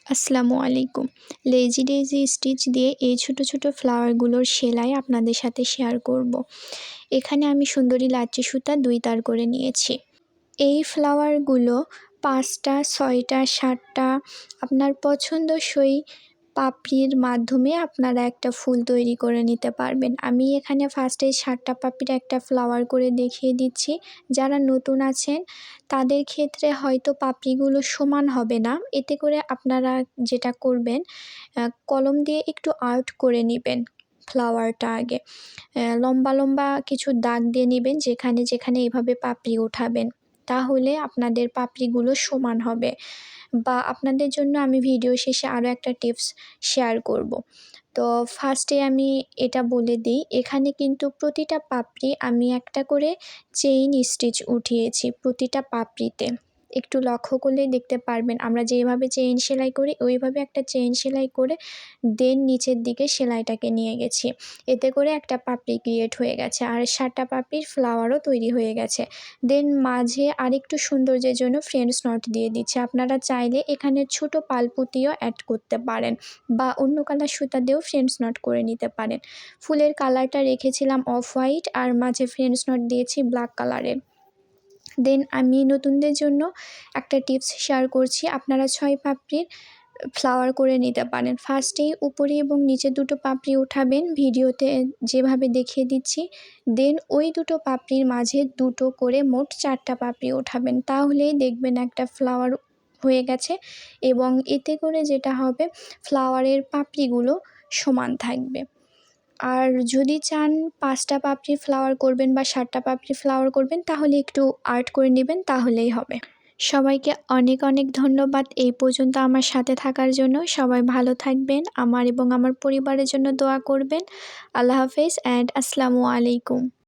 আসসালামু আলাইকুম। Lazy daisy stitch দিয়ে এই ছোট ছোট ফ্লাওয়ারগুলোর সেলাই আপনাদের সাথে শেয়ার করব। এখানে আমি সুন্দরী লাচ্ছি সুতা 2 তার করে নিয়েছি। এই ফ্লাওয়ারগুলো 5টা 6টা 7টা আপনার পছন্দসই পাপড়ির মাধ্যমে আপনারা একটা ফুল তৈরি করে নিতে পারবেন। আমি এখানে ফার্স্টে 7টা পাপড়ির একটা ফ্লাওয়ার করে দেখিয়ে দিচ্ছি। যারা নতুন আছেন তাদের ক্ষেত্রে হয়তো পাপড়িগুলো সমান হবে না। এতে করে আপনারা যেটা করবেন, কলম দিয়ে একটু আর্ট করে নিবেন ফ্লাওয়ারটা আগে। লম্বা লম্বা কিছু দাগ দিয়ে নিবেন যেখানে যেখানে এভাবে পাপড়ি উঠাবেন, তাহলে আপনাদের পাপড়িগুলো সমান হবে। বা আপনাদের জন্য আমি ভিডিও শেষে আরও একটা টিপস শেয়ার করব। তো ফার্স্টে আমি এটা বলে দিই, এখানে কিন্তু প্রতিটা পাপড়ি আমি একটা করে চেইন স্টিচ উঠিয়েছি প্রতিটা পাপড়িতে। একটু লক্ষ্য করলেই দেখতে পারবেন, আমরা যেভাবে চেইন সেলাই করি ওইভাবে একটা চেইন সেলাই করে দেন নিচের দিকে সেলাইটাকে নিয়ে গেছি। এতে করে একটা পাপড়ি ক্রিয়েট হয়ে গেছে আর 7টা পাপড়ির ফ্লাওয়ারও তৈরি হয়ে গেছে। দেন মাঝে আরেকটু সৌন্দর্যের জন্য ফ্রেঞ্চ নট দিয়ে দিচ্ছি। আপনারা চাইলে এখানে ছোট পালপুতিও অ্যাড করতে পারেন বা অন্য কালার সুতা দিয়েও ফ্রেঞ্চ নট করে নিতে পারেন। ফুলের কালারটা রেখেছিলাম অফ হোয়াইট আর মাঝে ফ্রেঞ্চ নট দিয়েছি ব্ল্যাক কালারের। দেন আমি নতুনদের জন্য একটা টিপস শেয়ার করছি, আপনারা 6 পাপড়ির ফ্লাওয়ার করে নিতে পারেন। ফার্স্টেই উপরে এবং নিচে দুটো পাপড়ি উঠাবেন ভিডিওতে যেভাবে দেখিয়ে দিচ্ছি। দেন ওই দুটো পাপড়ির মাঝে দুটো করে মোট 4টা পাপড়ি উঠাবেন, তাহলেই দেখবেন একটা ফ্লাওয়ার হয়ে গেছে। এবং এতে করে যেটা হবে, ফ্লাওয়ারের পাপড়িগুলো সমান থাকবে। আর যদি চান 5টা পাপড়ি ফ্লাওয়ার করবেন বা 7টা পাপড়ি ফ্লাওয়ার করবেন, তাহলে একটু আর্ট করে নেবেন, তাহলেই হবে। সবাইকে অনেক অনেক ধন্যবাদ এই পর্যন্ত আমার সাথে থাকার জন্য। সবাই ভালো থাকবেন, আমার এবং আমার পরিবারের জন্য দোয়া করবেন। আল্লাহ হাফেজ অ্যান্ড আসসালামু আলাইকুম।